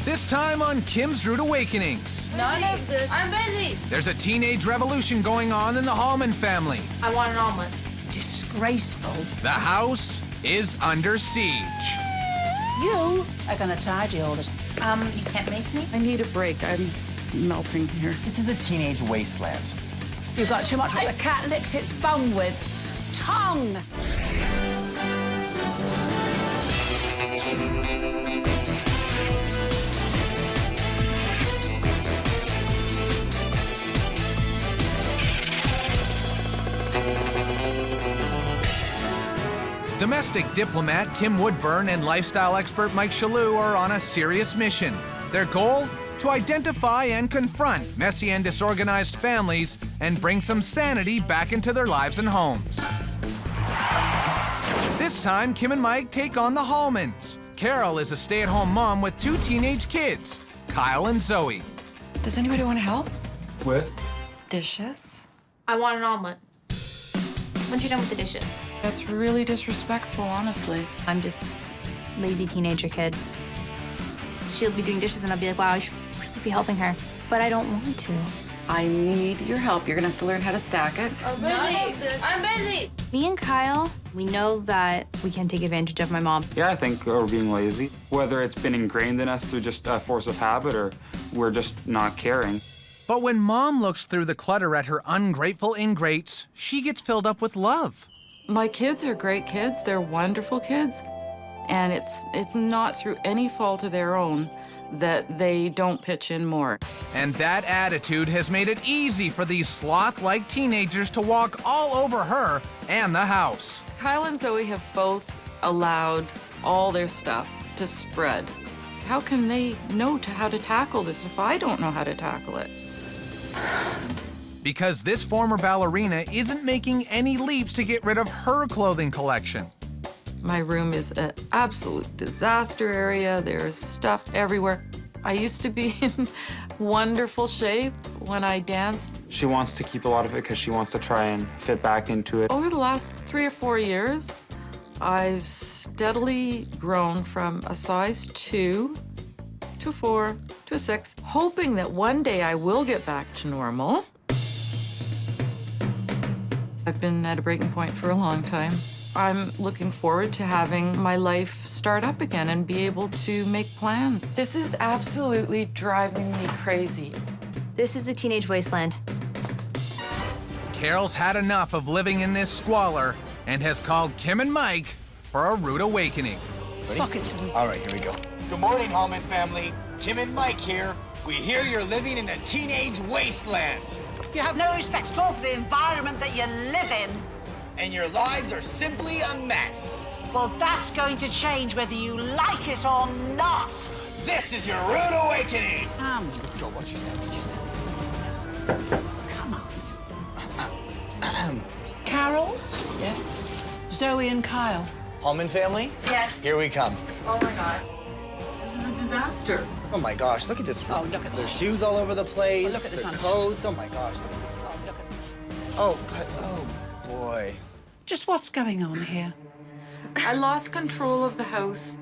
This time on Kim's Rude Awakenings. None of this. I'm busy. There's a teenage revolution going on in the Hallman family. I want an omelet. Disgraceful. The house is under siege. You are gonna tidy all this. You can't make me? I need a break. I'm melting here. This is a teenage wasteland. You've got too much what the cat licks its bone with. Tongue! Domestic diplomat Kim Woodburn and lifestyle expert Mike Shalou are on a serious mission. Their goal? To identify and confront messy and disorganized families and bring some sanity back into their lives and homes. This time, Kim and Mike take on the Hallmans. Carol is a stay-at-home mom with 2 teenage kids, Kyle and Zoe. Does anybody want to help? With? Dishes? I want an omelet. Once you're done with the dishes. That's really disrespectful, honestly. I'm just lazy teenager kid. She'll be doing dishes and I'll be like, wow, I should really be helping her. But I don't want to. I need your help. You're gonna have to learn how to stack it. None of this. I'm busy. Me and Kyle, we know that we can take advantage of my mom. Yeah, I think we're being lazy. Whether it's been ingrained in us through just a force of habit or we're just not caring. But when Mom looks through the clutter at her ungrateful ingrates, she gets filled up with love. My kids are great kids. They're wonderful kids. And it's not through any fault of their own that they don't pitch in more. And that attitude has made it easy for these sloth-like teenagers to walk all over her and the house. Kyle and Zoe have both allowed all their stuff to spread. How can they know how to tackle this if I don't know how to tackle it? Because this former ballerina isn't making any leaps to get rid of her clothing collection. My room is an absolute disaster area. There's stuff everywhere. I used to be in wonderful shape when I danced. She wants to keep a lot of it because she wants to try and fit back into it. Over the last 3 or 4 years, I've steadily grown from a size 2 to a 4 to a 6, hoping that one day I will get back to normal. I've been at a breaking point for a long time. I'm looking forward to having my life start up again and be able to make plans. This is absolutely driving me crazy. This is the teenage wasteland. Carol's had enough of living in this squalor and has called Kim and Mike for a rude awakening. Suck it. All right, here we go. Good morning, Hallman family. Kim and Mike here. We hear you're living in a teenage wasteland. You have no respect at all for the environment that you live in. And your lives are simply a mess. Well, that's going to change whether you like it or not. This is your rude awakening. Let's go. Watch your step. Watch your step. Come on. Carol, Yes. Zoe and Kyle. Hallman family? Yes. Here we come. Oh my God. This is a disaster. Oh my gosh, look at this room. Oh, look at There's that. shoes all over the place. Oh, look at this the one. coats. Oh my gosh, look at this room. Oh, look at Oh, God. Oh, boy. Just what's going on here? I lost control of the house.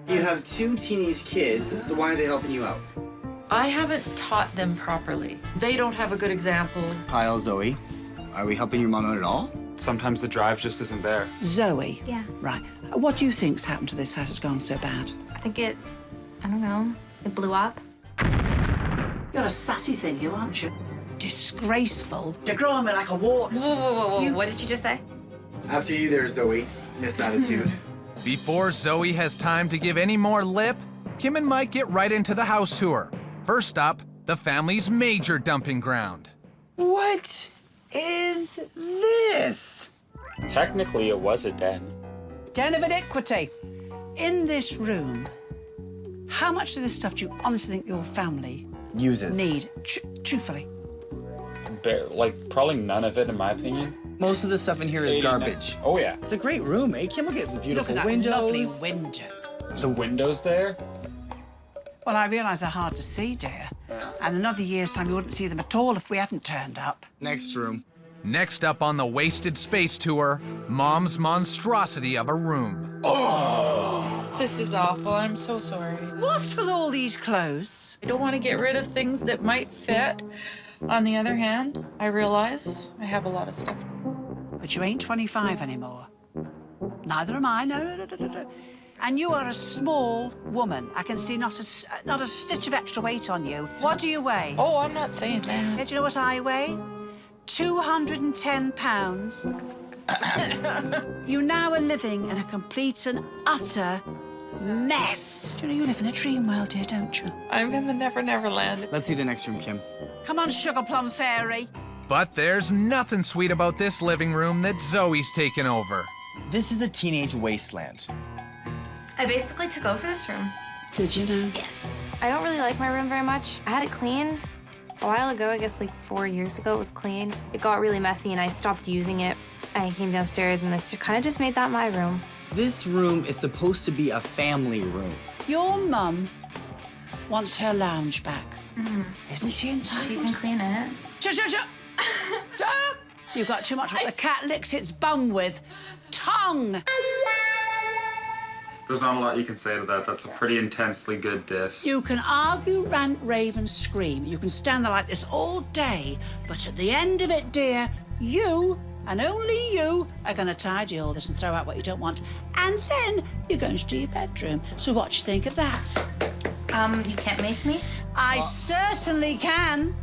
You have 2 teenage kids, so why are they helping you out? I haven't taught them properly. They don't have a good example. Kyle, Zoe, are we helping your mom out at all? Sometimes the drive just isn't there. Zoe. Yeah. Right. What do you think's happened to this house that's gone so bad? I think I don't know, it blew up. You're a sassy thing, you aren't you? Disgraceful. You're growing me like a wart. Whoa. What did you just say? After you there, Zoe. Miss attitude. Before Zoe has time to give any more lip, Kim and Mike get right into the house tour. First up, the family's major dumping ground. What is this? Technically, it was a den. Den of iniquity. In this room, how much of this stuff do you honestly think your family Uses. need? Truthfully. Probably none of it, in my opinion. Most of the stuff in here is 89 garbage. Oh, yeah. It's a great room, eh? Kim, look at the Look beautiful at that windows. lovely window. The windows there? Well, I realise they're hard to see, dear. And another year's time, you wouldn't see them at all if we hadn't turned up. Next room. Next up on the wasted space tour, Mom's monstrosity of a room. This is awful. I'm so sorry. What's with all these clothes? I don't want to get rid of things that might fit. On the other hand, I realize I have a lot of stuff. But you ain't 25 anymore. Neither am I. No. And you are a small woman. I can see not a stitch of extra weight on you. What do you weigh? Oh, I'm not saying that. Do you know what I weigh? 210 pounds. You now are living in a complete and utter mess. Do you know you live in a dream world, dear, don't you? I'm in the Never Never Land. Let's see the next room, Kim. Come on, Sugar Plum Fairy. But there's nothing sweet about this living room that Zoe's taken over. This is a teenage wasteland. I basically took over this room. Did you know? Yes. I don't really like my room very much. I had it clean a while ago, I guess like 4 years ago it was clean. It got really messy and I stopped using it. I came downstairs and this kind of just made that my room. This room is supposed to be a family room. Your mum wants her lounge back. Isn't she entitled? She can clean it. Shut. You've got too much what the cat licks its bum with. Tongue! There's not a lot you can say to that. That's a pretty intensely good diss. You can argue, rant, rave, and scream. You can stand there like this all day, but at the end of it, dear, you, and only you, are going to tidy all this and throw out what you don't want. And then you're going to do your bedroom. So what do you think of that? You can't make me? I certainly can.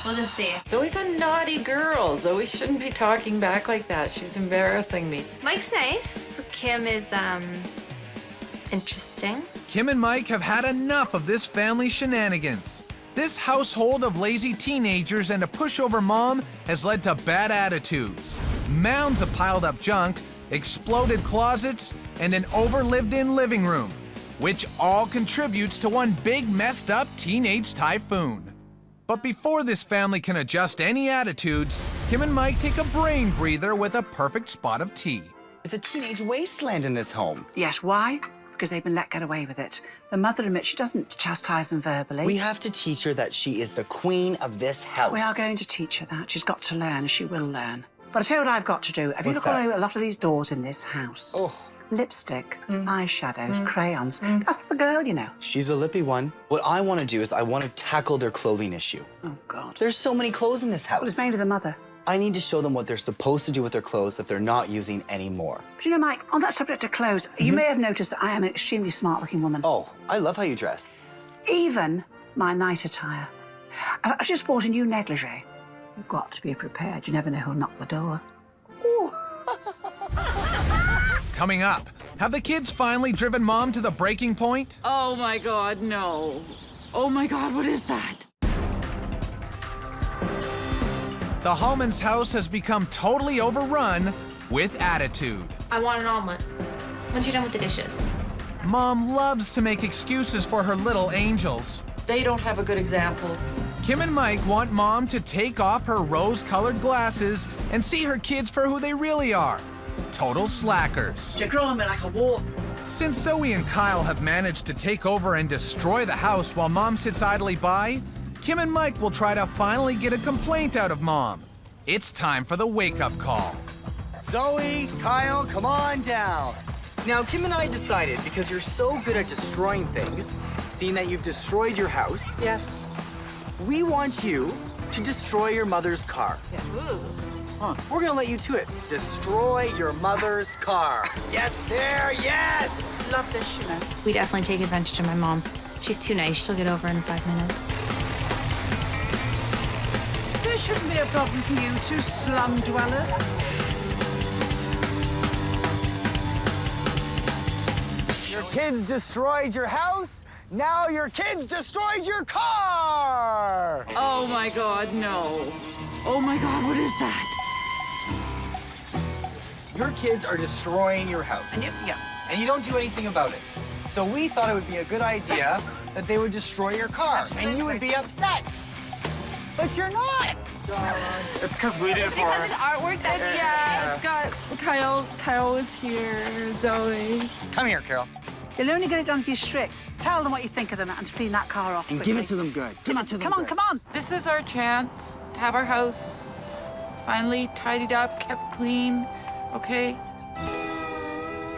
We'll just see. Zoe's a naughty girl. Zoe shouldn't be talking back like that. She's embarrassing me. Mike's nice. Kim is, interesting. Kim and Mike have had enough of this family shenanigans. This household of lazy teenagers and a pushover mom has led to bad attitudes, mounds of piled up junk, exploded closets, and an over-lived-in living room, which all contributes to one big messed up teenage typhoon. But before this family can adjust any attitudes, Kim and Mike take a brain breather with a perfect spot of tea. It's a teenage wasteland in this home. Yes, why? Because they've been let get away with it. The mother admits she doesn't chastise them verbally. We have to teach her that she is the queen of this house. We are going to teach her that. She's got to learn, and she will learn. But I tell you what I've got to do. Have you What's looked that? at a lot of these doors in this house? Oh. Lipstick, eyeshadows, crayons. That's the girl, you know. She's a lippy one. What I want to do is I want to tackle their clothing issue. Oh, God. There's so many clothes in this house. Well, it's made of the mother. I need to show them what they're supposed to do with their clothes that they're not using anymore. But you know, Mike, on that subject of clothes, you may have noticed that I am an extremely smart-looking woman. Oh, I love how you dress. Even my night attire. I've just bought a new negligee. You've got to be prepared. You never know who'll knock the door. Ooh. Coming up, have the kids finally driven Mom to the breaking point? Oh my God, no. Oh my God, what is that? The Hallman's house has become totally overrun with attitude. I want an omelet. Once you're done with the dishes. Mom loves to make excuses for her little angels. They don't have a good example. Kim and Mike want Mom to take off her rose-colored glasses and see her kids for who they really are. Total slackers. You're growing me like a warp. Since Zoe and Kyle have managed to take over and destroy the house while Mom sits idly by, Kim and Mike will try to finally get a complaint out of Mom. It's time for the wake-up call. Zoe, Kyle, come on down. Now, Kim and I decided, because you're so good at destroying things, seeing that you've destroyed your house, Yes. we want you to destroy your mother's car. Yes. We're gonna let you to it. Destroy your mother's car. Yes, there, yes! Love this, you know. We definitely take advantage of my mom. She's too nice. She'll get over in 5 minutes. There shouldn't be a problem for you two slum dwellers. Your kids destroyed your house. Now your kids destroyed your car. Oh my God, no. Oh my God, what is that? Your kids are destroying your house. And you don't do anything about it. So we thought it would be a good idea that they would destroy your car. And you would be upset. But you're not. It's because we did it for her. artwork that's It's got Kyle is here, Zoe. Come here, Carol. You'll only get it done if you're strict. Tell them what you think of them and to clean that car off. And give it to them good. Give it to them Come on, good. come on. This is our chance to have our house finally tidied up, kept clean, okay?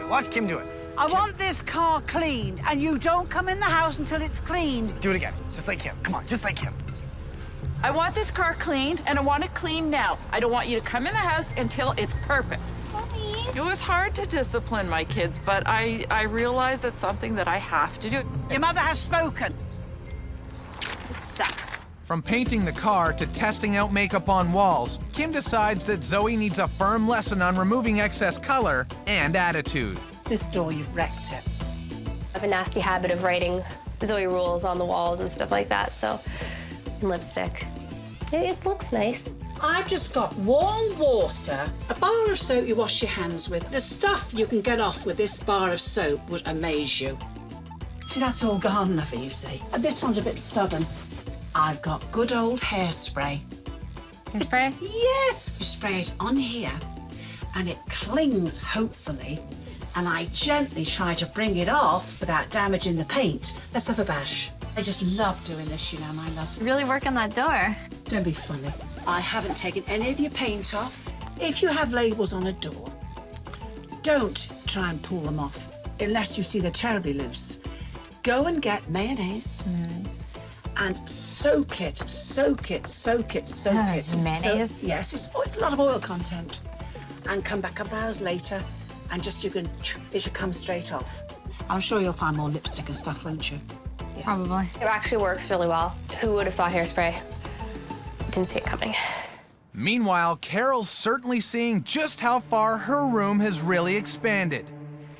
Watch Kim do it. I want this car cleaned, and you don't come in the house until it's cleaned. Do it again, just like him. Come on, just like him. I want this car cleaned, and I want it cleaned now. I don't want you to come in the house until it's perfect. Mommy. It was hard to discipline my kids, but I realized it's something that I have to do. Your mother has spoken. This sucks. From painting the car to testing out makeup on walls, Kim decides that Zoe needs a firm lesson on removing excess color and attitude. This door, you've wrecked it. I have a nasty habit of writing Zoe rules on the walls and stuff like that, so, and lipstick. It looks nice. I've just got warm water, a bar of soap you wash your hands with. The stuff you can get off with this bar of soap would amaze you. See, that's all gone, lovey, you see. And this one's a bit stubborn. I've got good old hairspray. Hairspray? Yes! You spray it on here, and it clings, hopefully, and I gently try to bring it off without damaging the paint. Let's have a bash. I just love doing this, you know, my love. Really work on that door. Don't be funny. I haven't taken any of your paint off. If you have labels on a door, don't try and pull them off unless you see they're terribly loose. Go and get mayonnaise and soak it. Mayonnaise? Yes, it's a lot of oil content. And come back a couple of hours later and it should come straight off. I'm sure you'll find more lipstick and stuff, won't you? Yeah. Probably. It actually works really well. Who would have thought hairspray? Didn't see it coming. Meanwhile, Carol's certainly seeing just how far her room has really expanded.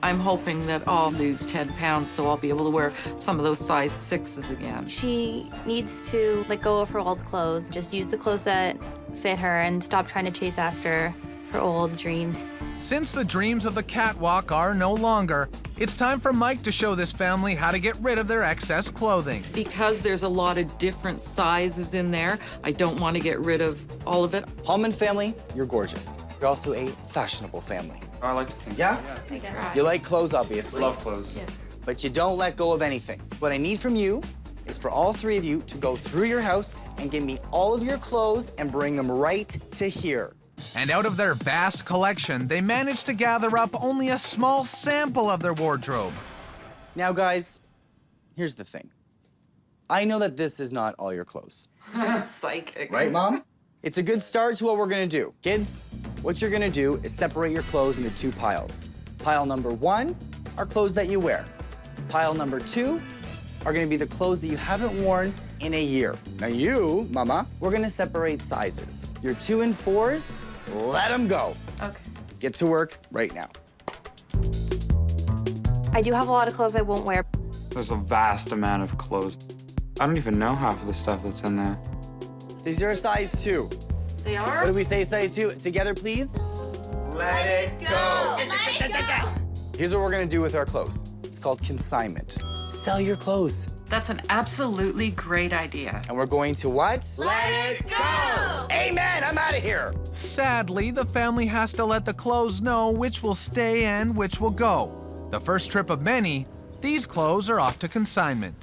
I'm hoping that I'll lose 10 pounds, so I'll be able to wear some of those size 6s again. She needs to let go of her old clothes, just use the clothes that fit her and stop trying to chase after her old dreams. Since the dreams of the catwalk are no longer, it's time for Mike to show this family how to get rid of their excess clothing. Because there's a lot of different sizes in there, I don't want to get rid of all of it. Hallman family, you're gorgeous. You're also a fashionable family. I like to think Yeah? so, yeah. You like clothes, obviously. Love clothes. Yeah. But you don't let go of anything. What I need from you is for all three of you to go through your house and give me all of your clothes and bring them right to here. And out of their vast collection, they managed to gather up only a small sample of their wardrobe. Now, guys, here's the thing. I know that this is not all your clothes. Psychic. Right, Mom? It's a good start to what we're gonna do. Kids, what you're gonna do is separate your clothes into 2 piles. Pile number 1 are clothes that you wear. Pile number 2 are gonna be the clothes that you haven't worn in a year. Now you, Mama, we're gonna separate sizes. Your 2 and 4s, let them go. Okay. Get to work right now. I do have a lot of clothes I won't wear. There's a vast amount of clothes. I don't even know half of the stuff that's in there. These are a size 2. They are? What do we say, size 2? Together, please. Let it go. Here's what we're gonna do with our clothes. It's called consignment. Sell your clothes. That's an absolutely great idea. And we're going to what? Let it go! Amen! I'm out of here! Sadly, the family has to let the clothes know which will stay and which will go. The first trip of many, these clothes are off to consignment.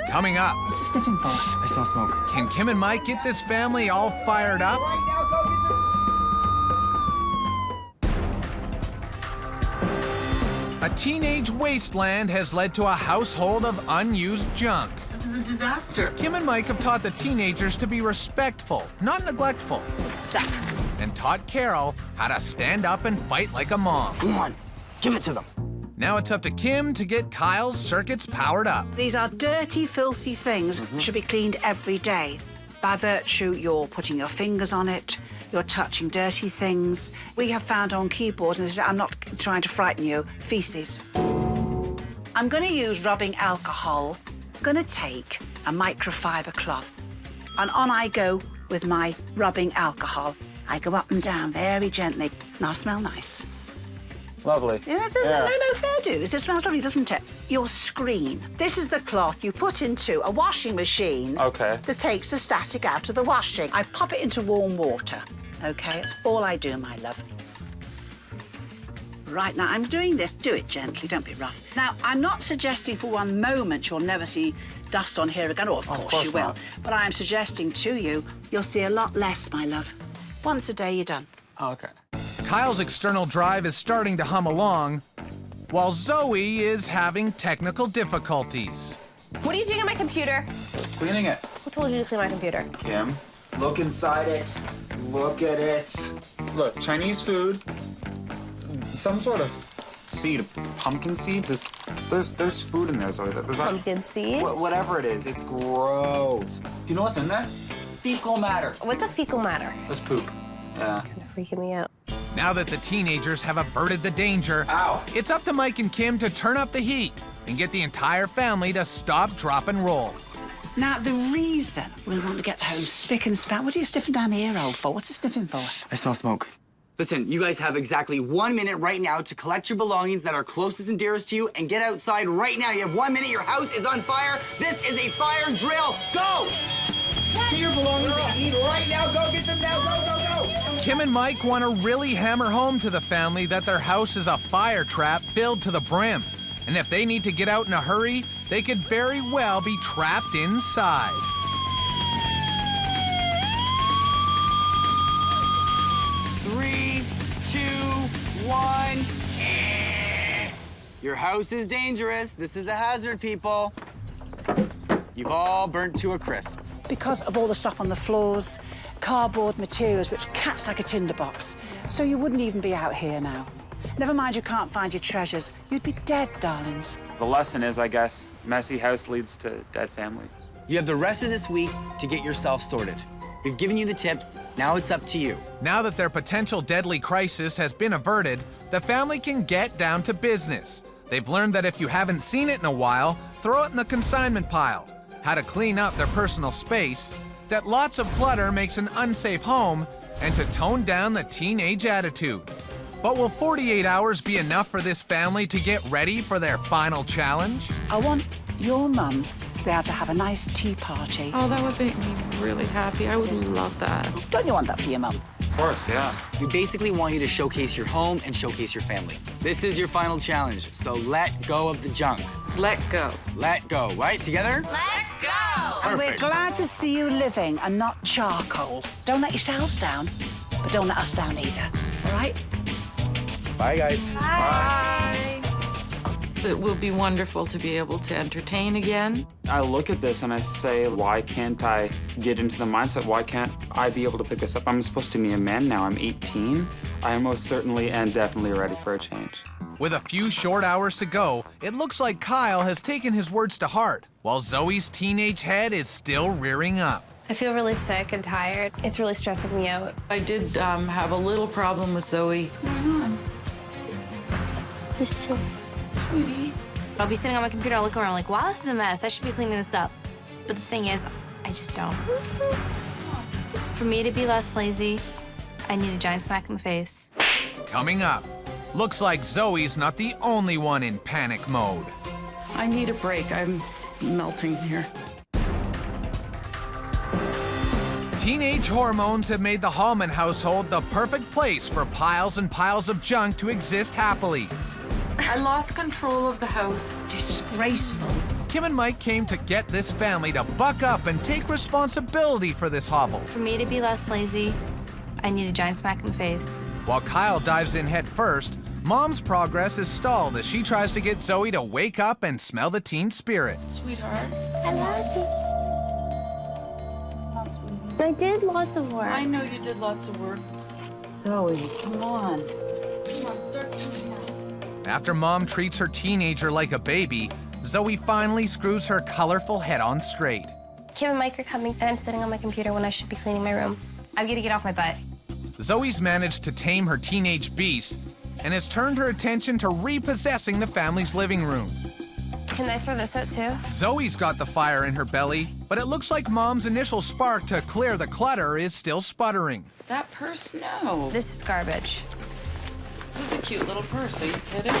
Coming up, What's the sniffing for? I smell smoke. can Kim and Mike get this family all fired up? A teenage wasteland has led to a household of unused junk. This is a disaster. Kim and Mike have taught the teenagers to be respectful, not neglectful, This sucks. and taught Carol how to stand up and fight like a mom. Come on, give it to them. Now it's up to Kim to get Kyle's circuits powered up. These are dirty, filthy things should be cleaned every day. By virtue, you're putting your fingers on it, you're touching dirty things. We have found on keyboards, and I'm not trying to frighten you, feces. I'm going to use rubbing alcohol. I'm going to take a microfiber cloth, and on I go with my rubbing alcohol. I go up and down very gently. Now smell nice. Lovely. Yeah, it doesn't. No fair dues. It smells lovely, doesn't it? Your screen. This is the cloth you put into a washing machine. Okay. That takes the static out of the washing. I pop it into warm water. Okay, it's all I do, my love. Right, now I'm doing this. Do it gently, don't be rough. Now, I'm not suggesting for one moment you'll never see dust on here again. Oh, of course you will. not. But I am suggesting to you, you'll see a lot less, my love. Once a day, you're done. Oh, okay. Kyle's external drive is starting to hum along, while Zoe is having technical difficulties. What are you doing on my computer? Cleaning it. Who told you to clean my computer? Kim, look inside it. Look at it. Look, Chinese food. Some sort of seed, pumpkin seed. There's food in there, Zoe. There's Pumpkin seed? Whatever it is, it's gross. Do you know what's in there? Fecal matter. What's a fecal matter? That's poop. Yeah. Kind of freaking me out. Now that the teenagers have averted the danger, Ow. it's up to Mike and Kim to turn up the heat and get the entire family to stop, drop, and roll. Now, the reason we want to get home spick and span... What are you sniffing down the ear hole for? What's it sniffing for? I smell smoke. Listen, you guys have exactly 1 minute right now to collect your belongings that are closest and dearest to you and get outside right now. You have 1 minute. Your house is on fire. This is a fire drill. Go! Get your belongings that you need right now. Go get them now. Go, go, go! Kim and Mike want to really hammer home to the family that their house is a fire trap filled to the brim. And if they need to get out in a hurry, they could very well be trapped inside. Three, 2, 1. Your house is dangerous. This is a hazard, people. You've all burnt to a crisp. Because of all the stuff on the floors, cardboard materials which catch like a tinderbox. So you wouldn't even be out here now. Never mind you can't find your treasures. You'd be dead, darlings. The lesson is, I guess, messy house leads to dead family. You have the rest of this week to get yourself sorted. We've given you the tips. Now it's up to you. Now that their potential deadly crisis has been averted, the family can get down to business. They've learned that if you haven't seen it in a while, throw it in the consignment pile, how to clean up their personal space, that lots of clutter makes an unsafe home, and to tone down the teenage attitude. But will 48 hours be enough for this family to get ready for their final challenge? I want your mum to be able to have a nice tea party. Oh, that would make me really happy. I would love that. Don't you want that for your mum? Of course, yeah. We basically want you to showcase your home and showcase your family. This is your final challenge, so let go of the junk. Let go. Let go, right? Together? Let go! And we're glad to see you living and not charcoal. Don't let yourselves down, but don't let us down either, all right? Bye, guys. Bye. It will be wonderful to be able to entertain again. I look at this and I say, why can't I get into the mindset? Why can't I be able to pick this up? I'm supposed to be a man now. I'm 18. I am most certainly and definitely ready for a change. With a few short hours to go, it looks like Kyle has taken his words to heart, while Zoe's teenage head is still rearing up. I feel really sick and tired. It's really stressing me out. I did have a little problem with Zoe. What's going on? Just chill. Sweetie. I'll be sitting on my computer, I'll look around like, wow, this is a mess. I should be cleaning this up. But the thing is, I just don't. For me to be less lazy, I need a giant smack in the face. Coming up, looks like Zoe's not the only one in panic mode. I need a break. I'm melting here. Teenage hormones have made the Hallman household the perfect place for piles and piles of junk to exist happily. I lost control of the house. Disgraceful. Kim and Mike came to get this family to buck up and take responsibility for this hovel. For me to be less lazy, I need a giant smack in the face. While Kyle dives in head first, Mom's progress is stalled as she tries to get Zoe to wake up and smell the teen spirit. Sweetheart. I love you. I did lots of work. I know you did lots of work. Zoe, come on. Come on, start doing that. After Mom treats her teenager like a baby, Zoe finally screws her colorful head on straight. Kim and Mike are coming, and I'm sitting on my computer when I should be cleaning my room. I'm gonna get off my butt. Zoe's managed to tame her teenage beast and has turned her attention to repossessing the family's living room. Can I throw this out too? Zoe's got the fire in her belly, but it looks like Mom's initial spark to clear the clutter is still sputtering. That purse, no. This is garbage. This is a cute little purse. Are you kidding?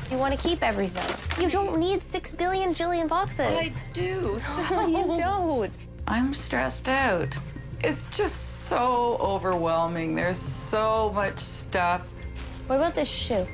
You want to keep everything. You don't need 6 billion jillion boxes. I do. No, you don't. I'm stressed out. It's just so overwhelming. There's so much stuff. What about this shoe?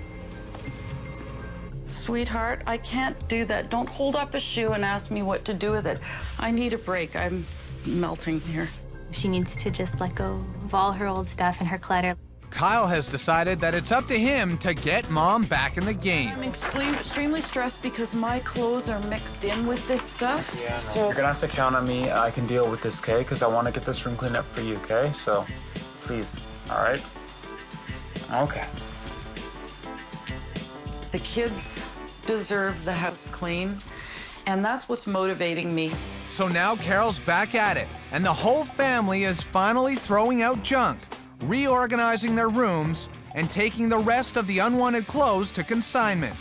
Sweetheart, I can't do that. Don't hold up a shoe and ask me what to do with it. I need a break. I'm melting here. She needs to just let go of all her old stuff and her clutter. Kyle has decided that it's up to him to get Mom back in the game. I'm extremely stressed because my clothes are mixed in with this stuff. Yeah, no. So You're gonna have to count on me. I can deal with this, okay? Because I want to get this room cleaned up for you, okay? So, please, all right? Okay. the kids deserve the house clean, and that's what's motivating me. So now Carol's back at it, and the whole family is finally throwing out junk, reorganizing their rooms, and taking the rest of the unwanted clothes to consignment.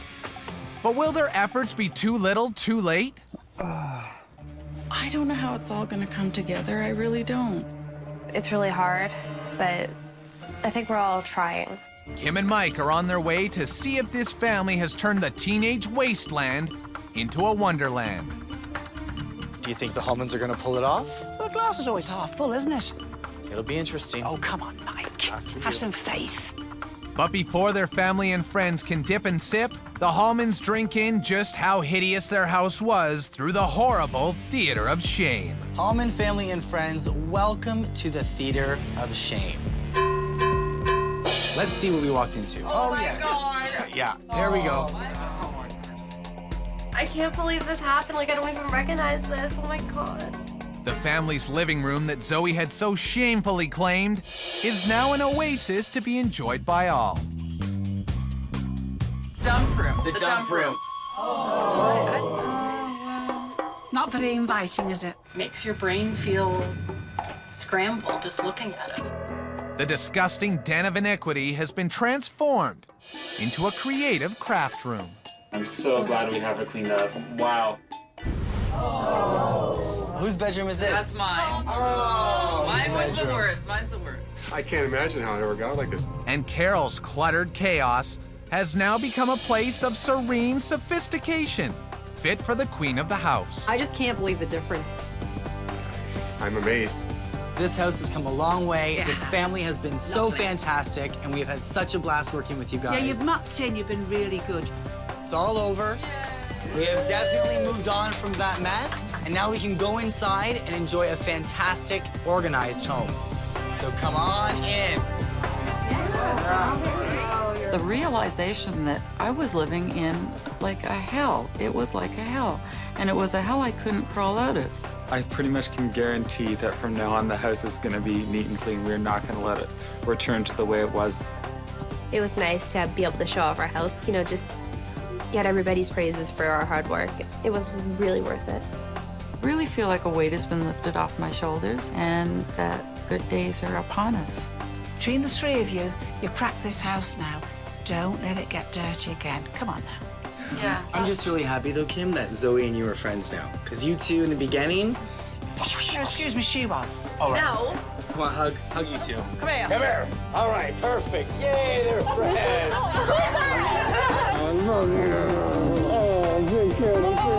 But will their efforts be too little, too late? I don't know how it's all gonna come together. I really don't. It's really hard, but I think we're all trying. Kim and Mike are on their way to see if this family has turned the teenage wasteland into a wonderland. Do you think the Holmans are gonna pull it off? Well, the glass is always half full, isn't it? It'll be interesting. Oh, come on, Mike. Have some faith. But before their family and friends can dip and sip, the Holmans drink in just how hideous their house was through the horrible theater of shame. Holman family and friends, welcome to the theater of shame. Let's see what we walked into. Oh my God. Yeah, there we go. I can't believe this happened. Like, I don't even recognize this. Oh my God. The family's living room that Zoe had so shamefully claimed is now an oasis to be enjoyed by all. Dump room. The dump room. Not very inviting, is it? Makes your brain feel scrambled just looking at it. The disgusting den of iniquity has been transformed into a creative craft room. I'm so glad we have it cleaned up. Wow. Whose bedroom is this? That's mine. Oh, Mine was the worst. Mine's the worst. I can't imagine how it ever got like this. And Carol's cluttered chaos has now become a place of serene sophistication, fit for the queen of the house. I just can't believe the difference. I'm amazed. This house has come a long way. Yes. This family has been so fantastic, and we've had such a blast working with you guys. Yeah, you've mucked in. You've been really good. It's all over. We have definitely moved on from that mess, and now we can go inside and enjoy a fantastic, organized home. So come on in. The realization that I was living in like a hell. It was like a hell. And it was a hell I couldn't crawl out of. I pretty much can guarantee that from now on the house is going to be neat and clean. We're not going to let it return to the way it was. It was nice to be able to show off our house, you know, just get everybody's praises for our hard work. It was really worth it. Really feel like a weight has been lifted off my shoulders and that good days are upon us. Between the three of you, you cracked this house now. Don't let it get dirty again. Come on now. Yeah. I'm just really happy, though, Kim, that Zoe and you are friends now. Because you two, in the beginning... No, excuse me, she was. All right. No. Come on, hug you two. Come here. Come here. All right, perfect. Yay, they're friends. Who's that? I love you. Oh, take care.